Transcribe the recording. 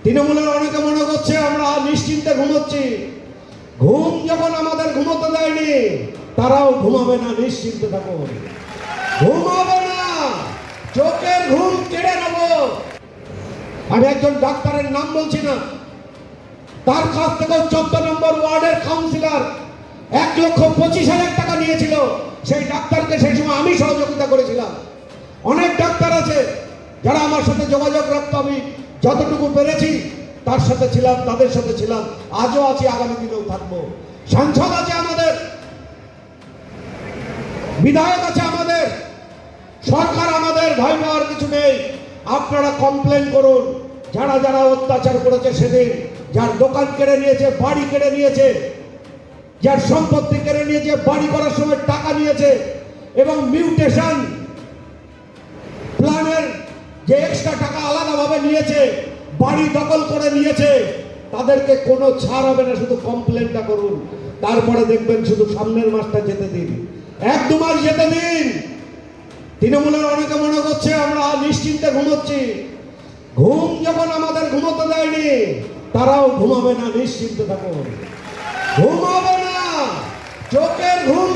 তৃণমূলের অনেকে মনে করছে আমরা নিশ্চিন্তে ঘুমোচ্ছি। ঘুম যখন আমাদের ঘুমোতে দেয়নি, তারাও ঘুমাবে না, নিশ্চিন্তে থাকুন। ঘুমাবে না, চোখের ঘুম কেড়ে নেব। আমি একজন ডাক্তারের নাম বলছি না, তার কাছ থেকে 14 নম্বর ওয়ার্ডের কাউন্সিলর 1,25,000 টাকা নিয়েছিল। সেই ডাক্তারকে সেই সময় আমি সহযোগিতা করেছিলাম। অনেক ডাক্তার আছে যারা আমার সাথে যোগাযোগ রাখতো, আমি যতটুকু পেরেছি তার সাথে ছিলাম, তাদের সাথে ছিলাম, আজও আছি, আগামী দিনেও থাকবো। সাংসদ আছে আমাদের, বিধায়ক আছে আমাদের, সরকার আমাদের, ভয় পাওয়ার কিছু নেই। আপনারা কমপ্লেন করুন। যারা যারা অত্যাচার করেছে সেদিন, যার দোকান কেড়ে নিয়েছে, বাড়ি কেড়ে নিয়েছে, যার সম্পত্তি কেড়ে নিয়েছে, বাড়ি করার সময় টাকা নিয়েছে, এবং মিউটেশন প্ল্যানের যে এক্সট্রা টাকা আলাদাভাবে নিয়েছে, বাড়ি দখল করে নিয়েছে, তাদেরকে কোনো ছাড় হবে না। শুধু কমপ্লেনটা করুন, তারপরে দেখবেন শুধু সামনের মাসটা যেতে দিন, 1-2 মাস যেতে দিন। তৃণমূলের অনেকে মনে করছে আমরা নিশ্চিন্তে ঘুমোচ্ছি। ঘুম যখন আমাদের ঘুমোতে দেয়নি, তারাও ঘুমাবে না, নিশ্চিন্তে থাকুন। ঘুমাবে না, চোখের ঘুম